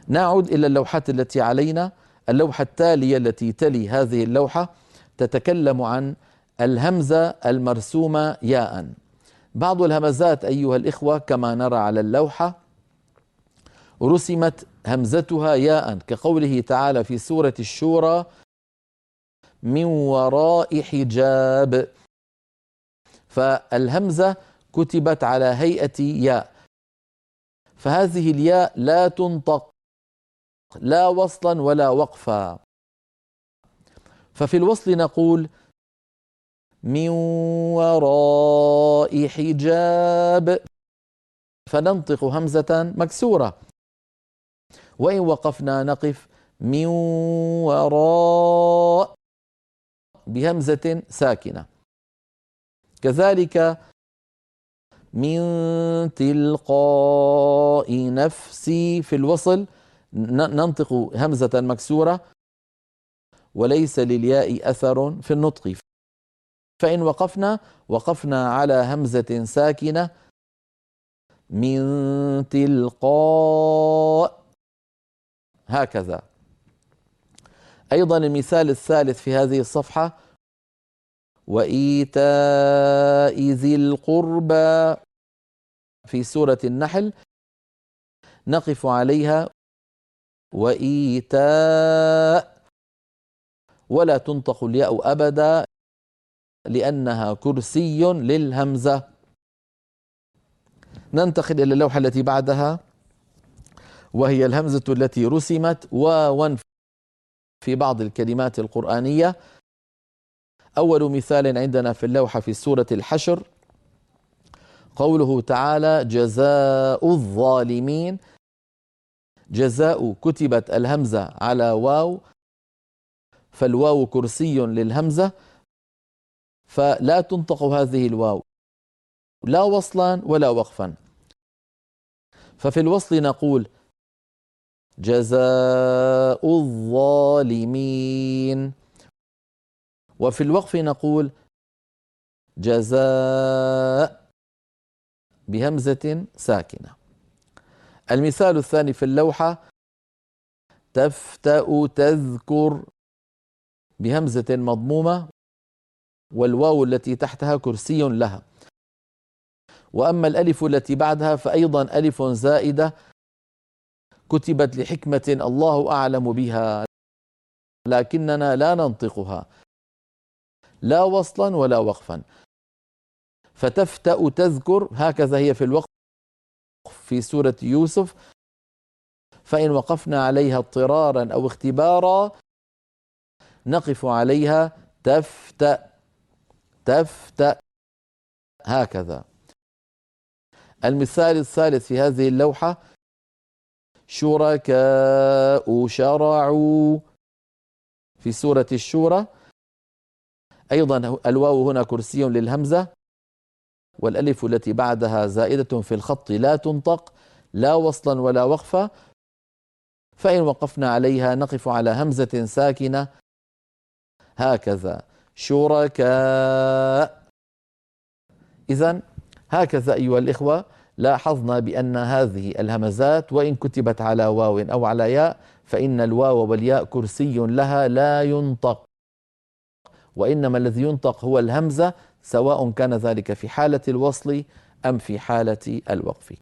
نعود إلى اللوحات التي علينا. اللوحة التالية التي تلي هذه اللوحة تتكلم عن الهمزة المرسومة ياء. بعض الهمزات أيها الإخوة كما نرى على اللوحة رسمت همزتها ياء، كقوله تعالى في سورة الشورى: من وراء حجاب. فالهمزة كتبت على هيئة ياء، فهذه الياء لا تنطق لا وصلا ولا وقفا. ففي الوصل نقول: من وراء حجاب، فننطق همزة مكسورة. وإن وقفنا نقف من وراء بهمزة ساكنة. كذلك من تلقاء نفسي، في الوصل ننطق همزة مكسورة وليس للياء أثر في النطق، فإن وقفنا على همزة ساكنة من تلقاء، هكذا. أيضا المثال الثالث في هذه الصفحة: وإيتاء ذي القربى، في سورة النحل نقف عليها وإيتاء، ولا تنطق الياء أبدا لأنها كرسي للهمزة. ننتقل إلى اللوحة التي بعدها، وهي الهمزة التي رسمت واوا في بعض الكلمات القرآنية. أول مثال عندنا في اللوحة في سورة الحشر قوله تعالى: جزاء الظالمين. جزاء كتبت الهمزة على واو، فالواو كرسي للهمزة، فلا تنطق هذه الواو لا وصلا ولا وقفا. ففي الوصل نقول: جزاء الظالمين، وفي الوقف نقول: جزاء بهمزة ساكنة. المثال الثاني في اللوحة: تفتأ تذكر، بهمزة مضمومة والواو التي تحتها كرسي لها. وأما الألف التي بعدها فأيضا ألف زائدة كتبت لحكمة الله أعلم بها، لكننا لا ننطقها لا وصلا ولا وقفا. فتفتأ تذكر، هكذا هي في الوقف في سورة يوسف، فإن وقفنا عليها اضطرارا أو اختبارا نقف عليها تفتأ تفتأ، هكذا. المثال الثالث في هذه اللوحة: شركاء شرعوا، في سورة الشورى، أيضا الواو هنا كرسي للهمزة، والألف التي بعدها زائدة في الخط لا تنطق لا وصلا ولا وقفا، فإن وقفنا عليها نقف على همزة ساكنة، هكذا: شركاء. إذن هكذا أيها الإخوة لاحظنا بأن هذه الهمزات وإن كتبت على واو أو على ياء فإن الواو والياء كرسي لها لا ينطق، وإنما الذي ينطق هو الهمزة، سواء كان ذلك في حالة الوصل أم في حالة الوقف.